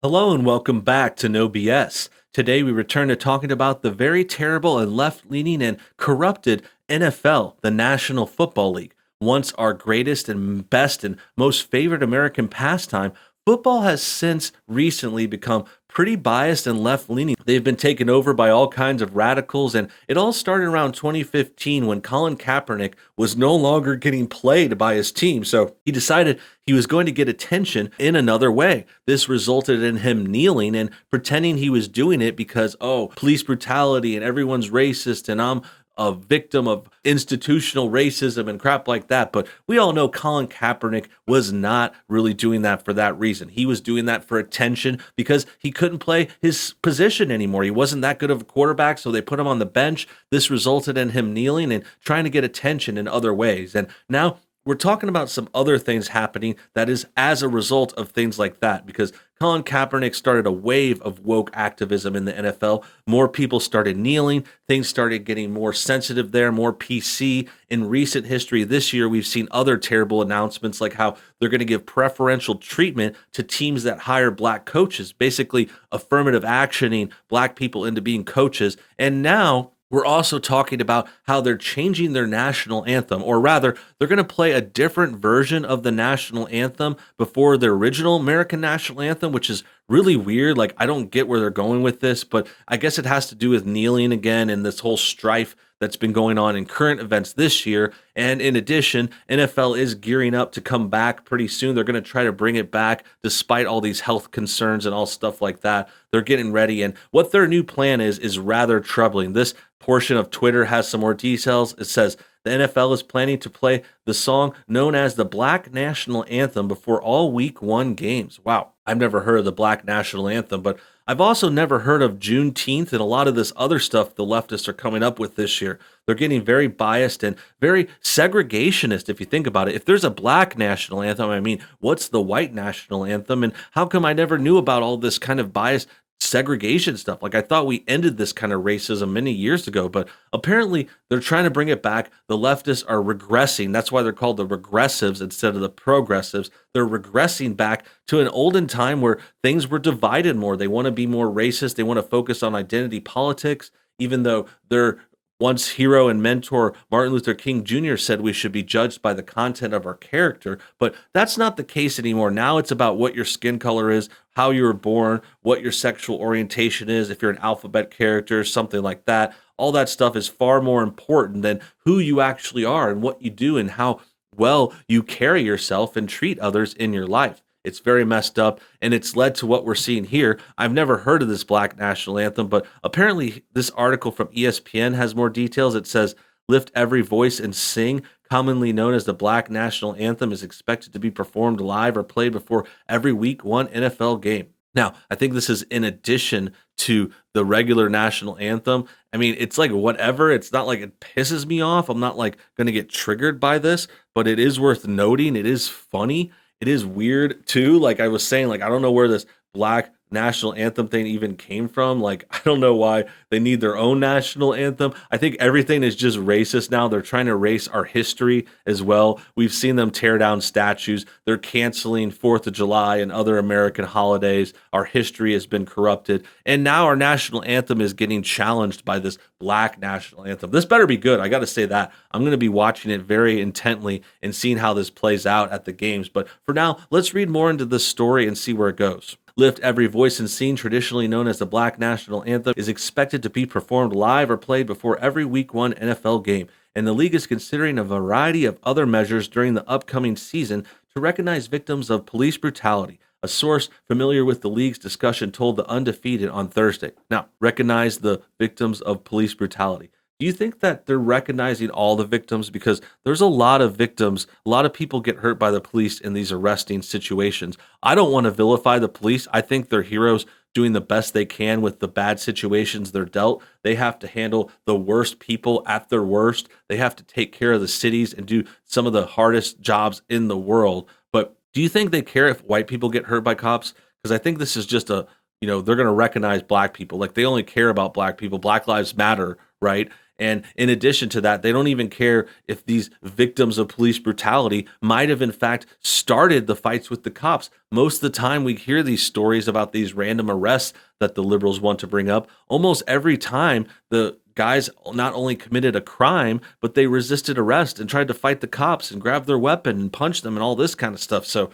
Hello and welcome back to NoBS. Today we return to talking about the very terrible and left-leaning and corrupted NFL, the National Football League. Once our greatest and best and most favorite American pastime, football has since recently become pretty biased and left-leaning. They've been taken over by all kinds of radicals, and it all started around 2015 when Colin Kaepernick was no longer getting played by his team. So he decided he was going to get attention in another way. This resulted in him kneeling and pretending he was doing it because, police brutality and everyone's racist and I'm a victim of institutional racism and crap like that. But we all know Colin Kaepernick was not really doing that for that reason. He was doing that for attention because he couldn't play his position anymore. He wasn't that good of a quarterback, so they put him on the bench. This resulted in him kneeling and trying to get attention in other ways. And now we're talking about some other things happening that is as a result of things like that, because Colin Kaepernick started a wave of woke activism in the NFL. More people started kneeling. Things started getting more sensitive there, more PC. In recent history this year, we've seen other terrible announcements like how they're going to give preferential treatment to teams that hire black coaches, basically affirmative actioning black people into being coaches. And now we're also talking about how they're changing their national anthem, or rather, they're going to play a different version of the national anthem before the original American national anthem, which is really weird. Like, I don't get where they're going with this, but I guess it has to do with kneeling again and this whole strife that's been going on in current events this year. And in addition, NFL is gearing up to come back pretty soon. They're going to try to bring it back despite all these health concerns and all stuff like that. They're getting ready. And what their new plan is rather troubling. This portion of Twitter has some more details. It says the NFL is planning to play the song known as the Black National Anthem before all Week 1 games. Wow, I've never heard of the Black National Anthem, but I've also never heard of Juneteenth and a lot of this other stuff the leftists are coming up with this year. They're getting very biased and very segregationist, if you think about it. If there's a black national anthem, I mean, what's the white national anthem? And how come I never knew about all this kind of biased segregation stuff? Like, I thought we ended this kind of racism many years ago, but apparently they're trying to bring it back. The leftists are regressing. That's why they're called the regressives instead of the progressives. They're regressing back to an olden time where things were divided more. They want to be more racist. They want to focus on identity politics, even though their once hero and mentor Martin Luther King Jr. said we should be judged by the content of our character. But that's not the case anymore. Now it's about what your skin color is, how you were born, what your sexual orientation is, if you're an alphabet character, something like that. All that stuff is far more important than who you actually are and what you do and how well you carry yourself and treat others in your life. It's very messed up, and it's led to what we're seeing here. I've never heard of this Black National Anthem, but apparently this article from ESPN has more details. It says, "Lift every voice and sing," commonly known as the Black National Anthem, is expected to be performed live or played before every Week 1 NFL game. Now, I think this is in addition to the regular national anthem. I mean, it's like whatever. It's not like it pisses me off. I'm not like going to get triggered by this, but it is worth noting. It is funny. It is weird too. Like I was saying, like, I don't know where this black national anthem thing even came from. Like, I don't know why they need their own national anthem. I think everything is just racist now. They're trying to erase our history as well. We've seen them tear down statues. They're canceling 4th of July and other American holidays. Our history has been corrupted. And now our national anthem is getting challenged by this black national anthem. This better be good. I got to say that. I'm going to be watching it very intently and seeing how this plays out at the games. But for now, let's read more into this story and see where it goes. Lift Every Voice and Sing, traditionally known as the Black National Anthem, is expected to be performed live or played before every Week 1 NFL game, and the league is considering a variety of other measures during the upcoming season to recognize victims of police brutality. A source familiar with the league's discussion told The Undefeated on Thursday. Now, recognize the victims of police brutality. Do you think that they're recognizing all the victims? Because there's a lot of victims, a lot of people get hurt by the police in these arresting situations. I don't want to vilify the police. I think they're heroes doing the best they can with the bad situations they're dealt. They have to handle the worst people at their worst. They have to take care of the cities and do some of the hardest jobs in the world. But do you think they care if white people get hurt by cops? Because I think this is just they're going to recognize black people. Like, they only care about black people. Black lives matter, right? And in addition to that, they don't even care if these victims of police brutality might have, in fact, started the fights with the cops. Most of the time, we hear these stories about these random arrests that the liberals want to bring up. Almost every time, the guys not only committed a crime, but they resisted arrest and tried to fight the cops and grab their weapon and punch them and all this kind of stuff. So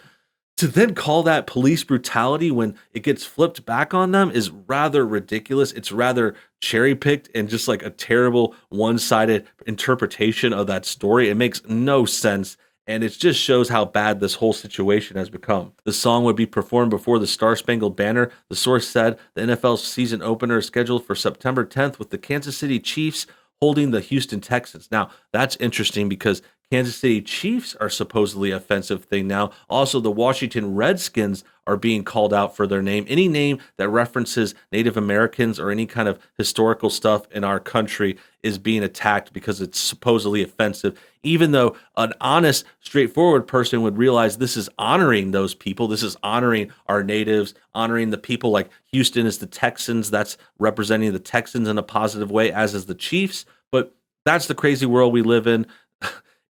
to then call that police brutality when it gets flipped back on them is rather ridiculous. It's rather cherry picked and just like a terrible one sided interpretation of that story. It makes no sense. And it just shows how bad this whole situation has become. The song would be performed before the Star Spangled Banner. The source said the NFL's season opener is scheduled for September 10th with the Kansas City Chiefs holding the Houston Texans. Now, that's interesting because Kansas City Chiefs are supposedly an offensive thing now. Also, the Washington Redskins are being called out for their name. Any name that references Native Americans or any kind of historical stuff in our country is being attacked because it's supposedly offensive, even though an honest, straightforward person would realize this is honoring those people. This is honoring our natives, honoring the people. Like Houston is the Texans. That's representing the Texans in a positive way, as is the Chiefs. But that's the crazy world we live in.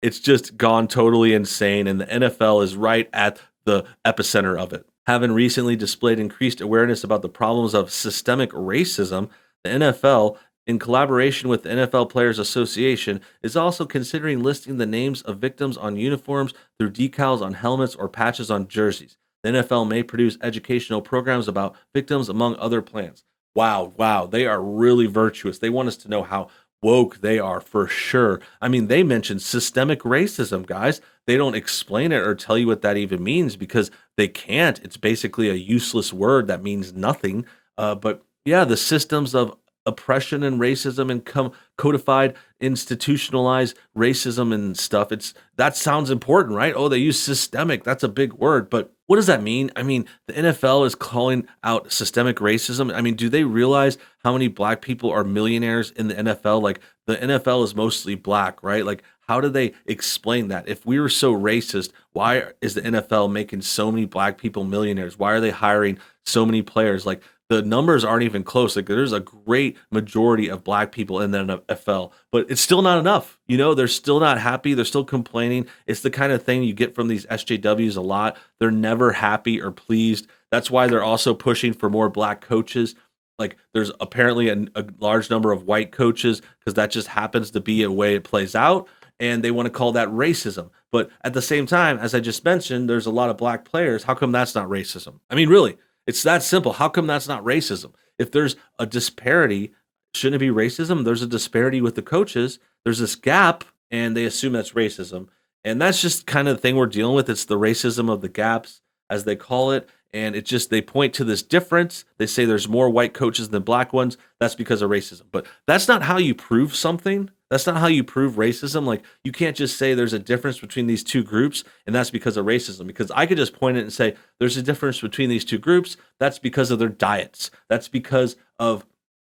It's just gone totally insane, and the NFL is right at the epicenter of it. Having recently displayed increased awareness about the problems of systemic racism, the NFL, in collaboration with the NFL Players Association, is also considering listing the names of victims on uniforms through decals on helmets or patches on jerseys. The NFL may produce educational programs about victims, among other plans. Wow, they are really virtuous. They want us to know how woke they are for sure. I mean, they mentioned systemic racism, guys. They don't explain it or tell you what that even means because they can't. It's basically a useless word that means nothing. But yeah, the systems of oppression and racism and codified, institutionalized racism and stuff. That sounds important, right? Oh, they use systemic. That's a big word, but what does that mean? I mean, the NFL is calling out systemic racism. I mean, do they realize how many black people are millionaires in the NFL? Like, the NFL is mostly black, right? Like, how do they explain that? If we were so racist, why is the NFL making so many black people millionaires? Why are they hiring so many players? Like, the numbers aren't even close. Like, there's a great majority of black people in the NFL, but it's still not enough. You know, they're still not happy. They're still complaining. It's the kind of thing you get from these SJWs a lot. They're never happy or pleased. That's why they're also pushing for more black coaches. Like, there's apparently a large number of white coaches because that just happens to be a way it plays out. And they want to call that racism. But at the same time, as I just mentioned, there's a lot of black players. How come that's not racism? I mean, really, it's that simple. How come that's not racism? If there's a disparity, shouldn't it be racism? There's a disparity with the coaches. There's this gap, and they assume that's racism. And that's just kind of the thing we're dealing with. It's the racism of the gaps, as they call it. And it just, they point to this difference. They say there's more white coaches than black ones. That's because of racism. But that's not how you prove something. That's not how you prove racism. Like, you can't just say there's a difference between these two groups and that's because of racism. Because I could just point it and say there's a difference between these two groups. That's because of their diets. That's because of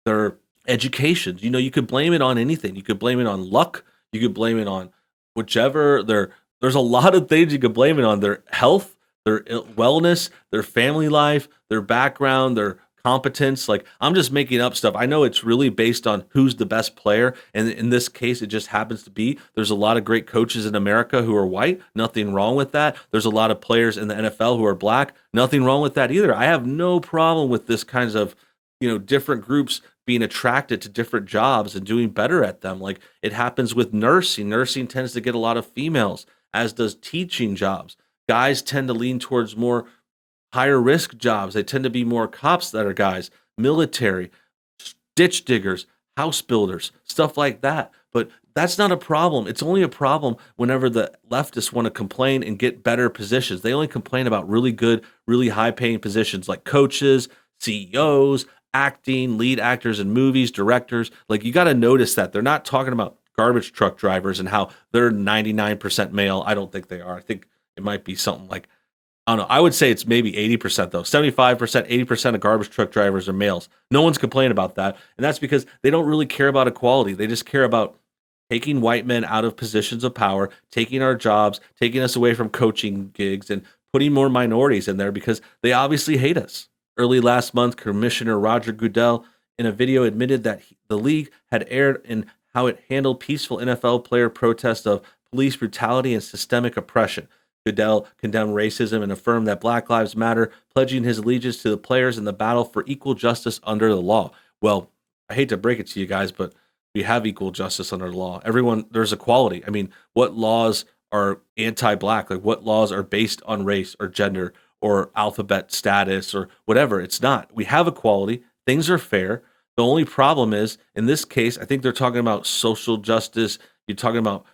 their education. You know, you could blame it on anything. You could blame it on luck. You could blame it on whichever. There's a lot of things you could blame it on. Their health, their wellness, their family life, their background, their competence. Like, I'm just making up stuff. I know it's really based on who's the best player. And in this case, it just happens to be there's a lot of great coaches in America who are white. Nothing wrong with that. There's a lot of players in the NFL who are black. Nothing wrong with that either. I have no problem with this kinds of, different groups being attracted to different jobs and doing better at them. Like, it happens with nursing. Nursing tends to get a lot of females, as does teaching jobs. Guys tend to lean towards more higher risk jobs. They tend to be more cops that are guys, military, ditch diggers, house builders, stuff like that. But that's not a problem. It's only a problem whenever the leftists want to complain and get better positions. They only complain about really good, really high paying positions like coaches, CEOs, acting, lead actors in movies, directors. Like, you got to notice that they're not talking about garbage truck drivers and how they're 99% male. I don't think they are. I think it might be something like, I don't know. I would say it's maybe 80% though. 75%, 80% of garbage truck drivers are males. No one's complaining about that. And that's because they don't really care about equality. They just care about taking white men out of positions of power, taking our jobs, taking us away from coaching gigs, and putting more minorities in there because they obviously hate us. Early last month, Commissioner Roger Goodell in a video admitted that the league had erred in how it handled peaceful NFL player protests of police brutality and systemic oppression. Goodell condemned racism and affirmed that Black Lives Matter, pledging his allegiance to the players in the battle for equal justice under the law. Well, I hate to break it to you guys, but we have equal justice under the law. Everyone, there's equality. I mean, what laws are anti-black? Like, what laws are based on race or gender or alphabet status or whatever? It's not. We have equality. Things are fair. The only problem is, in this case, I think they're talking about social justice. You're talking about,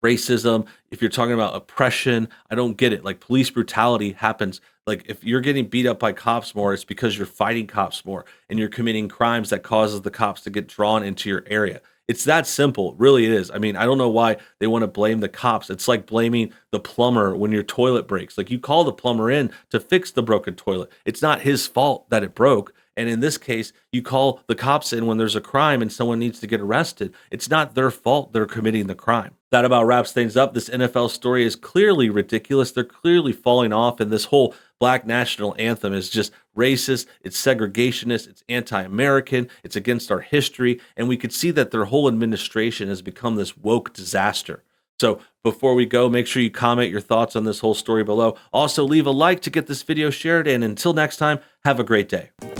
racism. If you're talking about oppression, I don't get it. Like, police brutality happens. Like, if you're getting beat up by cops more, it's because you're fighting cops more and you're committing crimes that causes the cops to get drawn into your area. It's that simple. Really, it is. I mean, I don't know why they want to blame the cops. It's like blaming the plumber when your toilet breaks. Like, you call the plumber in to fix the broken toilet. It's not his fault that it broke. And in this case, you call the cops in when there's a crime and someone needs to get arrested. It's not their fault they're committing the crime. That about wraps things up. This NFL story is clearly ridiculous. They're clearly falling off, and this whole Black national anthem is just racist, it's segregationist, it's anti-American, it's against our history, and we could see that their whole administration has become this woke disaster. So before we go, make sure you comment your thoughts on this whole story below. Also, leave a like to get this video shared, and until next time, have a great day.